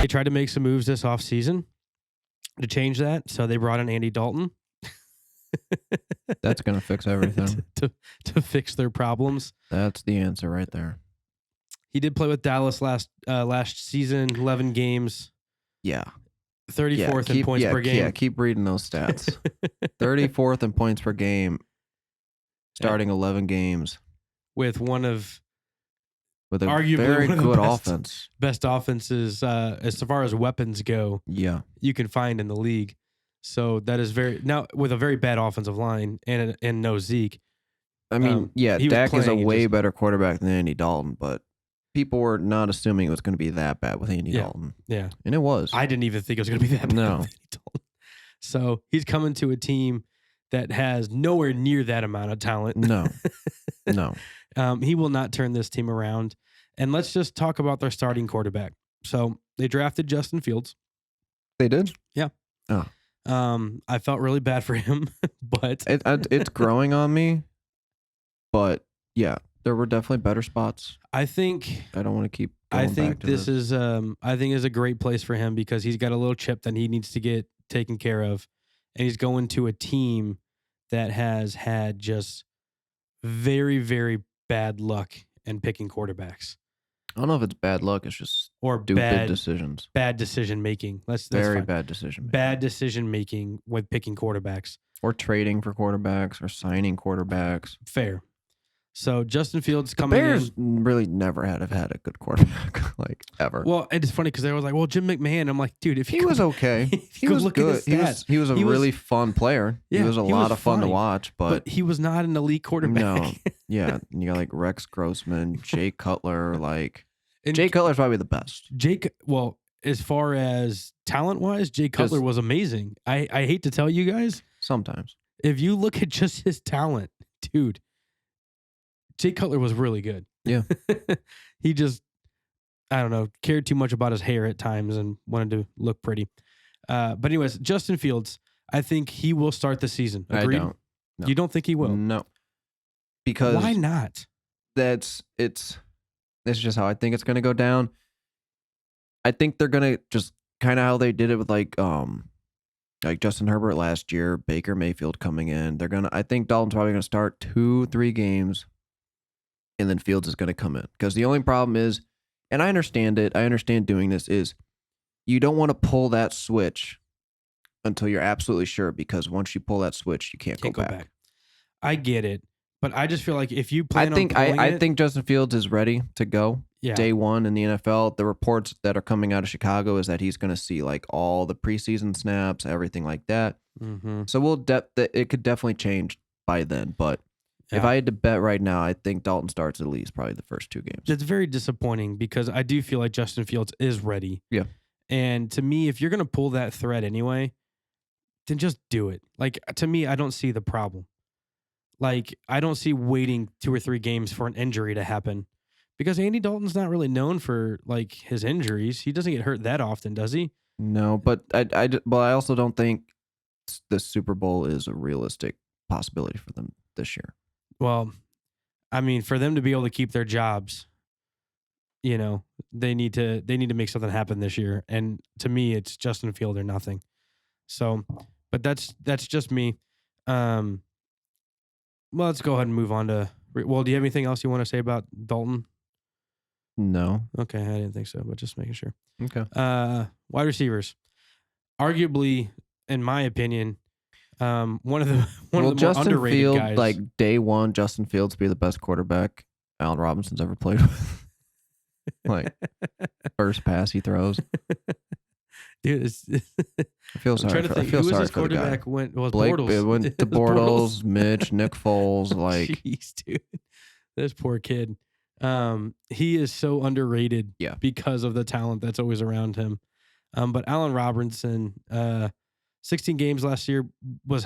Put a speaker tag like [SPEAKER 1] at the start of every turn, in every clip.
[SPEAKER 1] They tried to make some moves this offseason to change that, so they brought in Andy Dalton.
[SPEAKER 2] That's going to fix everything.
[SPEAKER 1] to fix their problems.
[SPEAKER 2] That's the answer right there.
[SPEAKER 1] He did play with Dallas last season, 11 games.
[SPEAKER 2] Yeah.
[SPEAKER 1] 34th in points per game.
[SPEAKER 2] Yeah, keep reading those stats. 34th in points per game, starting 11 games.
[SPEAKER 1] With a
[SPEAKER 2] arguably very good offense.
[SPEAKER 1] Best offenses as far as weapons go.
[SPEAKER 2] Yeah.
[SPEAKER 1] You can find in the league. So that is with a very bad offensive line and no Zeke.
[SPEAKER 2] I mean, Dak is a way better quarterback than Andy Dalton, but people were not assuming it was going to be that bad with Andy Dalton.
[SPEAKER 1] Yeah.
[SPEAKER 2] And it was.
[SPEAKER 1] I didn't even think it was going to be that bad with Andy Dalton. So he's coming to a team that has nowhere near that amount of talent.
[SPEAKER 2] No.
[SPEAKER 1] He will not turn this team around. And let's just talk about their starting quarterback. So they drafted Justin Fields.
[SPEAKER 2] They did?
[SPEAKER 1] Yeah.
[SPEAKER 2] Oh.
[SPEAKER 1] I felt really bad for him, but
[SPEAKER 2] it's growing on me. But yeah, there were definitely better spots.
[SPEAKER 1] I think
[SPEAKER 2] I don't want to keep.
[SPEAKER 1] I think this is a great place for him because he's got a little chip that he needs to get taken care of, and he's going to a team that has had just very, very bad luck in picking quarterbacks.
[SPEAKER 2] I don't know if it's bad luck. It's just stupid decisions.
[SPEAKER 1] Bad decision making. That's
[SPEAKER 2] very
[SPEAKER 1] fine.
[SPEAKER 2] bad decision making.
[SPEAKER 1] Bad decision making with picking quarterbacks.
[SPEAKER 2] Or trading for quarterbacks or signing quarterbacks.
[SPEAKER 1] Fair. So Justin Fields coming
[SPEAKER 2] Bears
[SPEAKER 1] in.
[SPEAKER 2] really never had a good quarterback, like ever.
[SPEAKER 1] Well, it's funny because they were like, well, Jim McMahon. I'm like, dude, if
[SPEAKER 2] he was okay. He was good. He was a really fun player. Yeah, he was a lot of fun to watch, but
[SPEAKER 1] he was not an elite quarterback.
[SPEAKER 2] No. Yeah. And you got like Rex Grossman, Jay Cutler, Jay Cutler's probably the best.
[SPEAKER 1] Well, as far as talent-wise, Jay Cutler was amazing. I hate to tell you guys.
[SPEAKER 2] Sometimes.
[SPEAKER 1] If you look at just his talent, dude, Jay Cutler was really good.
[SPEAKER 2] Yeah.
[SPEAKER 1] He just, I don't know, cared too much about his hair at times and wanted to look pretty. But anyways, Justin Fields, I think he will start the season. Agreed? I don't. No. You don't think he will?
[SPEAKER 2] No. Because
[SPEAKER 1] why not?
[SPEAKER 2] It's just how I think it's going to go down. I think they're going to just kind of how they did it with like Justin Herbert last year, Baker Mayfield coming in. I think Dalton's probably going to start 2-3 games and then Fields is going to come in. Because the only problem is, and I understand it, I understand doing this, is you don't want to pull that switch until you're absolutely sure, because once you pull that switch, you can't go back.
[SPEAKER 1] I get it. But I just feel like if you plan
[SPEAKER 2] I think Justin Fields is ready to go day one in the NFL. The reports that are coming out of Chicago is that he's going to see like all the preseason snaps, everything like that.
[SPEAKER 1] Mm-hmm.
[SPEAKER 2] So it could definitely change by then. But if I had to bet right now, I think Dalton starts at least probably the first 2 games.
[SPEAKER 1] It's very disappointing because I do feel like Justin Fields is ready.
[SPEAKER 2] Yeah.
[SPEAKER 1] And to me, if you're going to pull that thread anyway, then just do it. Like, to me, I don't see the problem. Like, I don't see waiting 2 or 3 games for an injury to happen, because Andy Dalton's not really known for like his injuries. He doesn't get hurt that often, does he?
[SPEAKER 2] No, but I also don't think the Super Bowl is a realistic possibility for them this year.
[SPEAKER 1] Well, I mean, for them to be able to keep their jobs, they need to make something happen this year. And to me, it's Justin Field or nothing. So, but that's just me. Well, let's go ahead and move on to. Well, do you have anything else you want to say about Dalton?
[SPEAKER 2] No.
[SPEAKER 1] Okay, I didn't think so, but just making sure.
[SPEAKER 2] Okay.
[SPEAKER 1] Wide receivers, arguably, in my opinion, one of the more underrated
[SPEAKER 2] Field,
[SPEAKER 1] guys.
[SPEAKER 2] Like day one, Justin Fields be the best quarterback Allen Robinson's ever played with. Like first pass he throws.
[SPEAKER 1] Dude,
[SPEAKER 2] I feel sorry. I feel sorry for the guy.
[SPEAKER 1] Went
[SPEAKER 2] Bortles. It went to Bortles, Mitch, Nick Foles. Like,
[SPEAKER 1] jeez, dude, this poor kid. He is so underrated.
[SPEAKER 2] Yeah.
[SPEAKER 1] Because of the talent that's always around him. But Allen Robinson, 16 games last year was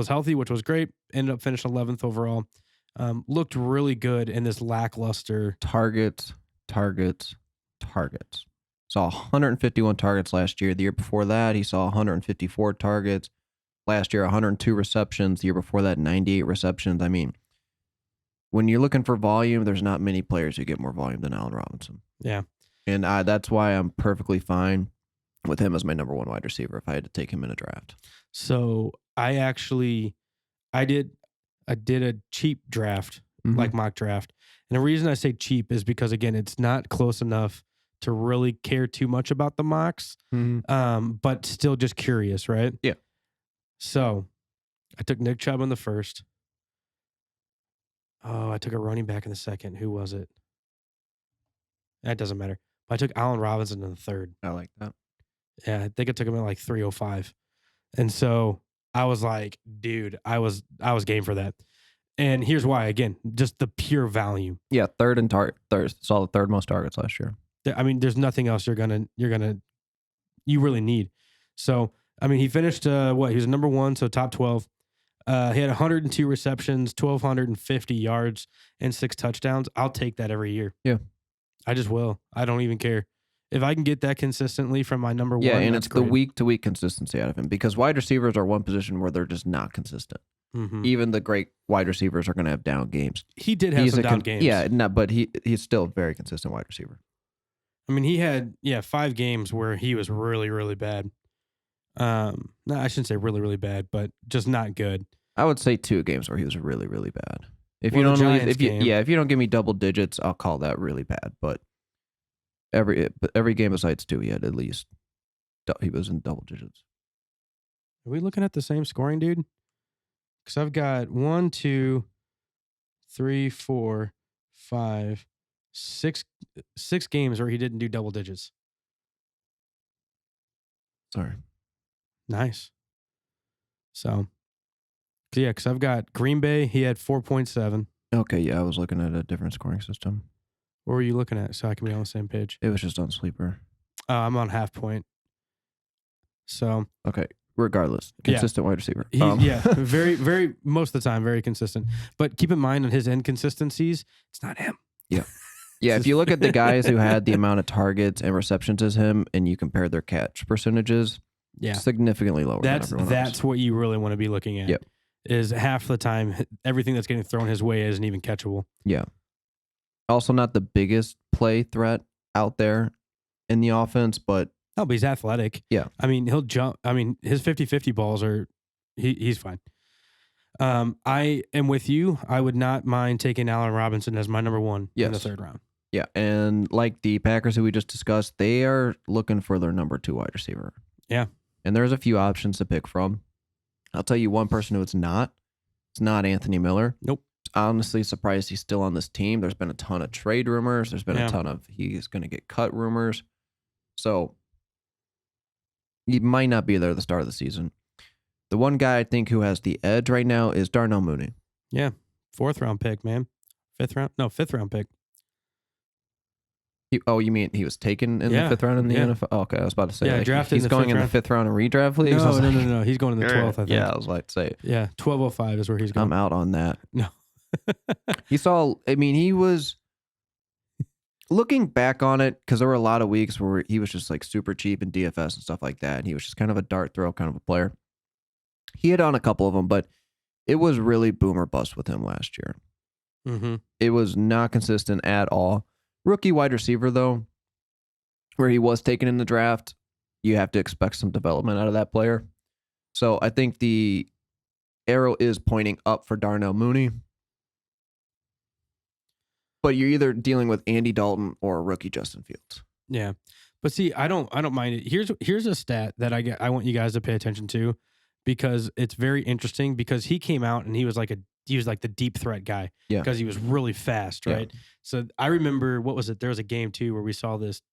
[SPEAKER 1] healthy, which was great. Ended up finishing 11th overall. Looked really good in this lackluster
[SPEAKER 2] targets. Saw 151 targets last year. The year before that, he saw 154 targets. Last year, 102 receptions. The year before that, 98 receptions. I mean, when you're looking for volume, there's not many players who get more volume than Allen Robinson.
[SPEAKER 1] Yeah.
[SPEAKER 2] And that's why I'm perfectly fine with him as my number 1 wide receiver if I had to take him in a draft.
[SPEAKER 1] So I did a cheap draft, like mock draft. And the reason I say cheap is because, again, it's not close enough to really care too much about the mocks, but still just curious, right?
[SPEAKER 2] Yeah.
[SPEAKER 1] So I took Nick Chubb in the first. Oh, I took a running back in the second. Who was it? That doesn't matter. But I took Allen Robinson in the third.
[SPEAKER 2] I like that.
[SPEAKER 1] Yeah, I think I took him at like 305. And so I was like, dude, I was game for that. And here's why, again, just the pure value.
[SPEAKER 2] Yeah, third saw the third most targets last year.
[SPEAKER 1] I mean, there's nothing else you really need. So, I mean, he finished He was number 1, so top 12. He had 102 receptions, 1,250 yards, and 6 touchdowns. I'll take that every year.
[SPEAKER 2] Yeah.
[SPEAKER 1] I just will. I don't even care. If I can get that consistently from my number 1,
[SPEAKER 2] yeah, and it's
[SPEAKER 1] great.
[SPEAKER 2] The week-to-week consistency out of him, because wide receivers are one position where they're just not consistent. Even the great wide receivers are going to have down games.
[SPEAKER 1] He did have some down games.
[SPEAKER 2] Yeah, but he's still a very consistent wide receiver.
[SPEAKER 1] I mean, he had 5 games where he was really, really bad. No, I shouldn't say really, really bad, but just not good.
[SPEAKER 2] I would say 2 games where he was really, really bad. If
[SPEAKER 1] Well,
[SPEAKER 2] you
[SPEAKER 1] the
[SPEAKER 2] don't
[SPEAKER 1] Giants game.
[SPEAKER 2] if you don't give me double digits, I'll call that really bad. But every game besides 2, he had at least he was in double digits.
[SPEAKER 1] Are we looking at the same scoring, dude? Because I've got 1, 2, 3, 4, 5, 6 games where he didn't do double digits.
[SPEAKER 2] Sorry.
[SPEAKER 1] Nice. So, yeah, because I've got Green Bay. He had 4.7.
[SPEAKER 2] Okay, yeah, I was looking at a different scoring system.
[SPEAKER 1] What were you looking at so I can be on the same page?
[SPEAKER 2] It was just on Sleeper.
[SPEAKER 1] I'm on half point. So,
[SPEAKER 2] okay. Regardless, consistent wide receiver.
[SPEAKER 1] Very, very, most of the time, very consistent. But keep in mind on his inconsistencies, it's not him.
[SPEAKER 2] Yeah. Yeah, if you look at the guys who had the amount of targets and receptions as him and you compare their catch percentages, significantly lower than everyone else.
[SPEAKER 1] That's what you really want to be looking at.
[SPEAKER 2] Yep.
[SPEAKER 1] Is half the time, everything that's getting thrown his way isn't even catchable.
[SPEAKER 2] Yeah. Also not the biggest play threat out there in the offense, but
[SPEAKER 1] he's athletic.
[SPEAKER 2] Yeah.
[SPEAKER 1] I mean, he'll jump. I mean, his 50-50 balls are, he's fine. I am with you. I would not mind taking Allen Robinson as my number 1 in the 3rd round.
[SPEAKER 2] Yeah. And like the Packers who we just discussed, they are looking for their number 2 wide receiver.
[SPEAKER 1] Yeah.
[SPEAKER 2] And there's a few options to pick from. I'll tell you one person who it's not. It's not Anthony Miller.
[SPEAKER 1] Nope.
[SPEAKER 2] Honestly surprised he's still on this team. There's been a ton of trade rumors. There's been a ton of he's going to get cut rumors. So he might not be there at the start of the season. The one guy I think who has the edge right now is Darnell Mooney.
[SPEAKER 1] Yeah. 4th round pick, man. 5th round? No, 5th round pick.
[SPEAKER 2] You mean he was taken in the 5th round in the NFL? Oh, okay, I was about to say
[SPEAKER 1] drafted
[SPEAKER 2] he's going in the 5th round in redraft leagues.
[SPEAKER 1] No. He's going in the 12th, I think.
[SPEAKER 2] Yeah, I was like to say.
[SPEAKER 1] Yeah, 1205 is where he's going.
[SPEAKER 2] I'm out on that.
[SPEAKER 1] No.
[SPEAKER 2] He was looking back on it, because there were a lot of weeks where he was just like super cheap in DFS and stuff like that, and he was just kind of a dart throw kind of a player. He hit on a couple of them, but it was really boom or bust with him last year.
[SPEAKER 1] Mm-hmm.
[SPEAKER 2] It was not consistent at all. Rookie wide receiver, though, where he was taken in the draft, you have to expect some development out of that player. So I think the arrow is pointing up for Darnell Mooney. But you're either dealing with Andy Dalton or a rookie Justin Fields.
[SPEAKER 1] Yeah. But see, I don't mind it. Here's a stat that I want you guys to pay attention to, because it's very interesting, because he came out and he was like the deep threat guy, because he was really fast, right? Yeah. So I remember, what was it? There was a game too where we saw this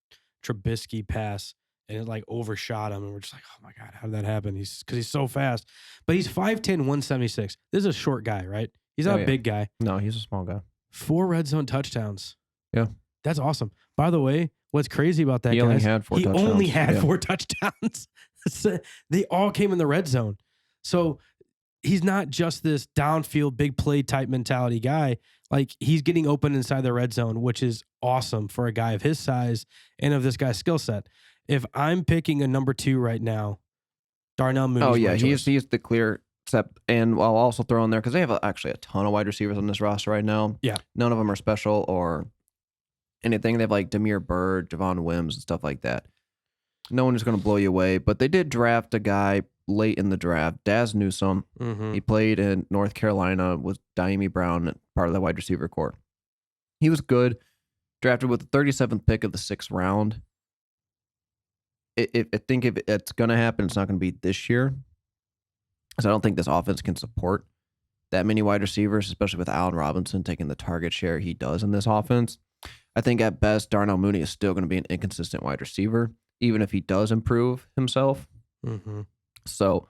[SPEAKER 1] Trubisky pass and it like overshot him, and we're just like, oh my God, how did that happen? Because he's so fast. But he's 5'10", 176. This is a short guy, right? He's not a big guy.
[SPEAKER 2] No, he's a small guy.
[SPEAKER 1] 4 red zone touchdowns.
[SPEAKER 2] Yeah.
[SPEAKER 1] That's awesome. By the way, what's crazy about that guy?
[SPEAKER 2] He only had 4 touchdowns.
[SPEAKER 1] He only had 4 touchdowns. They all came in the red zone. So he's not just this downfield big play type mentality guy. Like, he's getting open inside the red zone, which is awesome for a guy of his size and of this guy's skill set. If I'm picking a number 2 right now, Darnell Mooney.
[SPEAKER 2] Oh yeah, he's the clear step. And I'll also throw in there, because they have actually a ton of wide receivers on this roster right now.
[SPEAKER 1] Yeah,
[SPEAKER 2] none of them are special or anything. They have like Demir Bird, Javon Wims, and stuff like that. No one is going to blow you away, but they did draft a guy late in the draft, Daz Newsome.
[SPEAKER 1] Mm-hmm.
[SPEAKER 2] He played in North Carolina with Diami Brown, part of the wide receiver corps. He was good. Drafted with the 37th pick of the 6th round. I think if it's going to happen, it's not going to be this year. Because I don't think this offense can support that many wide receivers, especially with Allen Robinson taking the target share he does in this offense. I think at best, Darnell Mooney is still going to be an inconsistent wide receiver, even if he does improve himself.
[SPEAKER 1] Mm-hmm.
[SPEAKER 2] So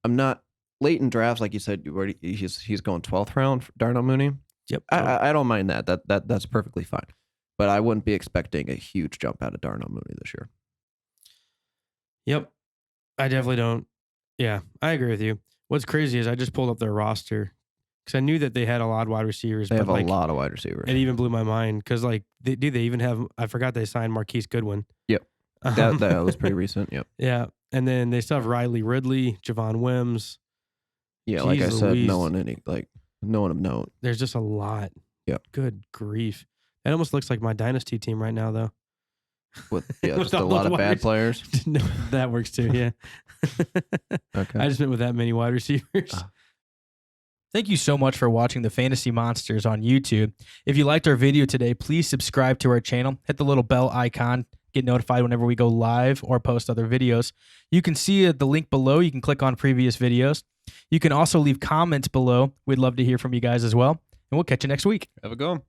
[SPEAKER 2] I'm not late in drafts, like you said. He's going 12th round for Darnell Mooney.
[SPEAKER 1] Yep.
[SPEAKER 2] I don't mind that. That's perfectly fine. But I wouldn't be expecting a huge jump out of Darnell Mooney this year.
[SPEAKER 1] Yep. I definitely don't. Yeah, I agree with you. What's crazy is I just pulled up their roster because I knew that they had a lot of wide receivers.
[SPEAKER 2] They have
[SPEAKER 1] like,
[SPEAKER 2] a lot of wide receivers.
[SPEAKER 1] It even blew my mind because they even have, I forgot they signed Marquise Goodwin.
[SPEAKER 2] Yep. That was pretty recent. Yep.
[SPEAKER 1] Yeah. And then they still have Riley Ridley, Javon Wims.
[SPEAKER 2] Yeah,
[SPEAKER 1] Jeez
[SPEAKER 2] like I said,
[SPEAKER 1] Louise.
[SPEAKER 2] no one of note.
[SPEAKER 1] There's just a lot.
[SPEAKER 2] Yep.
[SPEAKER 1] Good grief. It almost looks like my dynasty team right now, though.
[SPEAKER 2] With just a lot of bad players.
[SPEAKER 1] No, that works too, yeah.
[SPEAKER 2] Okay.
[SPEAKER 1] I just meant with that many wide receivers.
[SPEAKER 3] Thank you so much for watching the Fantasy Monsters on YouTube. If you liked our video today, please subscribe to our channel. Hit the little bell icon. Get notified whenever we go live or post other videos. You can see the link below. You can click on previous videos. You can also leave comments below. We'd love to hear from you guys as well. And we'll catch you next week.
[SPEAKER 2] Have a go.